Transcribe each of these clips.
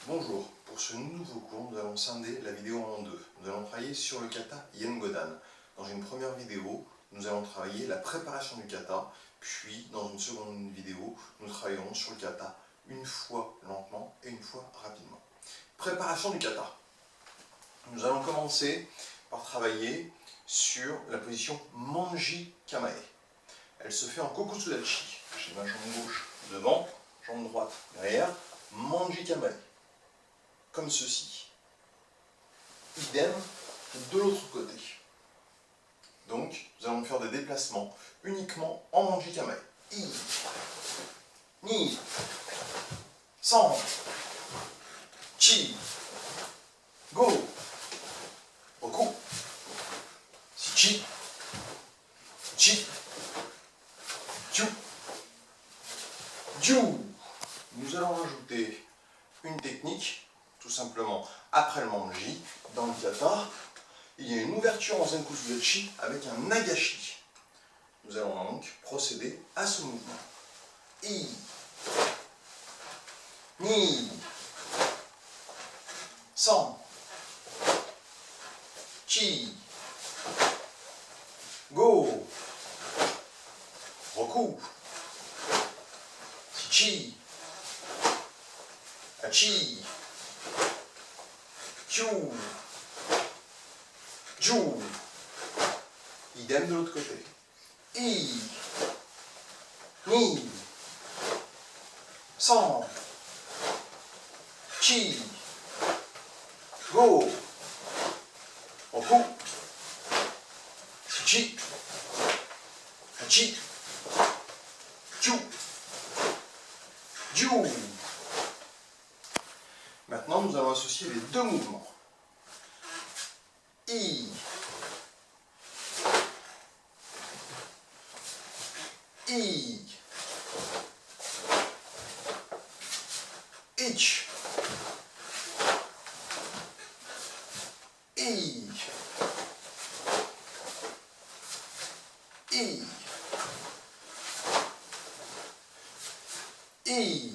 Bonjour, pour ce nouveau cours, nous allons scinder la vidéo en deux. Nous allons travailler sur le kata Yen Godan. Dans une première vidéo, nous allons travailler la préparation du kata, puis dans une seconde vidéo, nous travaillerons sur le kata une fois lentement et une fois rapidement. Préparation du kata. Nous allons commencer par travailler sur la position Manji Kamae. Elle se fait en Kokusudachi. J'ai ma jambe gauche devant, jambe droite derrière, Manji Kamae. Comme ceci. Idem de l'autre côté. Donc, nous allons faire des déplacements uniquement en Manji Kamae. I, Ni, San, Chi, Go, Oku, Shichi, Chi, Ju, Ju. Nous allons rajouter une technique. Tout simplement, après le manji, dans le kata, il y a une ouverture en Zenkusudachi avec un nagashi. Nous allons donc procéder à ce mouvement. I, Ni, San, Chi, Go, Roku, Shichi, Achi, Ju, Ju. Idem de l'autre côté. I, Ni, San, Chi, Go, Oku, Shichi, Hachi, Ju, Ju. Maintenant, nous allons associer les deux mouvements. I, I, Ich, I, I, I.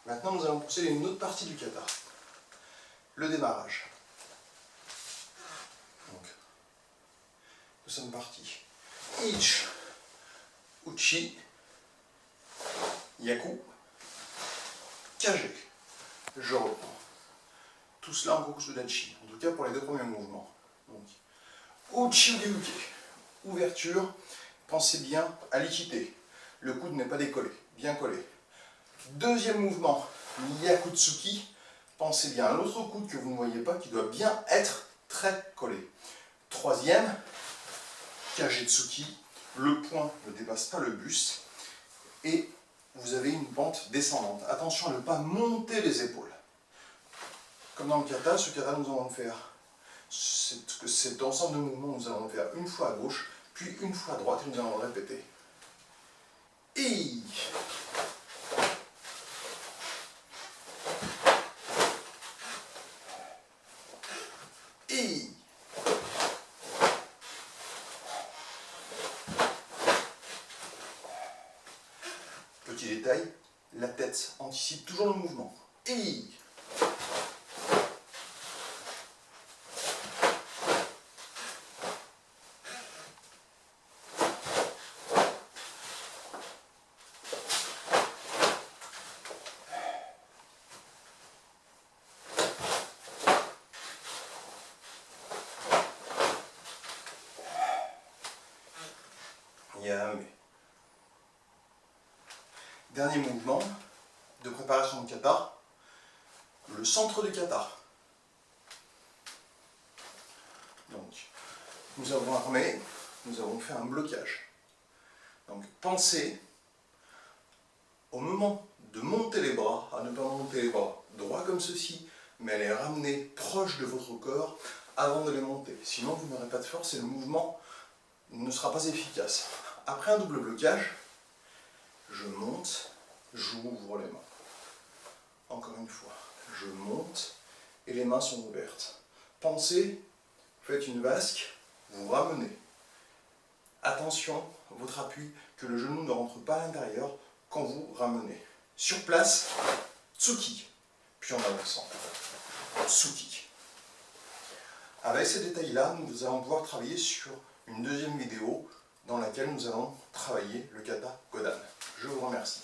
Maintenant, nous allons procéder à une autre partie du kata. Le démarrage. Donc, nous sommes partis. Ich, Uchi, Yaku, Kage. Je reprends. Tout cela en Kokusudachi, en tout cas pour les deux premiers mouvements. Donc, Uchi Uke, ouverture, pensez bien à l'équité. Le coude n'est pas décollé, bien collé. Deuxième mouvement, Yakutsuki, pensez bien à l'autre coude que vous ne voyez pas, qui doit bien être très collé. Troisième, Kagetsuki, le poing ne dépasse pas le buste et vous avez une pente descendante. Attention à ne pas monter les épaules. Comme dans le kata, ce kata nous allons faire, cet ensemble de mouvements, nous allons le faire une fois à gauche, puis une fois à droite et nous allons le répéter. I, I. Petit détail, la tête anticipe toujours le mouvement. I. Yame. Dernier mouvement de préparation de kata, le centre du kata. Donc, nous avons armé, nous avons fait un blocage. Donc, pensez au moment de monter les bras, à ne pas monter les bras droits comme ceci, mais à les ramener proches de votre corps avant de les monter. Sinon, vous n'aurez pas de force et le mouvement ne sera pas efficace. Après un double blocage, je monte, j'ouvre les mains. Encore une fois, je monte et les mains sont ouvertes. Pensez, faites une vasque, vous ramenez. Attention, votre appui, que le genou ne rentre pas à l'intérieur, quand vous ramenez. Sur place, tsuki, puis en avançant. Tsuki. Avec ces détails-là, nous allons pouvoir travailler sur une deuxième vidéo dans laquelle nous allons travailler le kata Godan. Je vous remercie.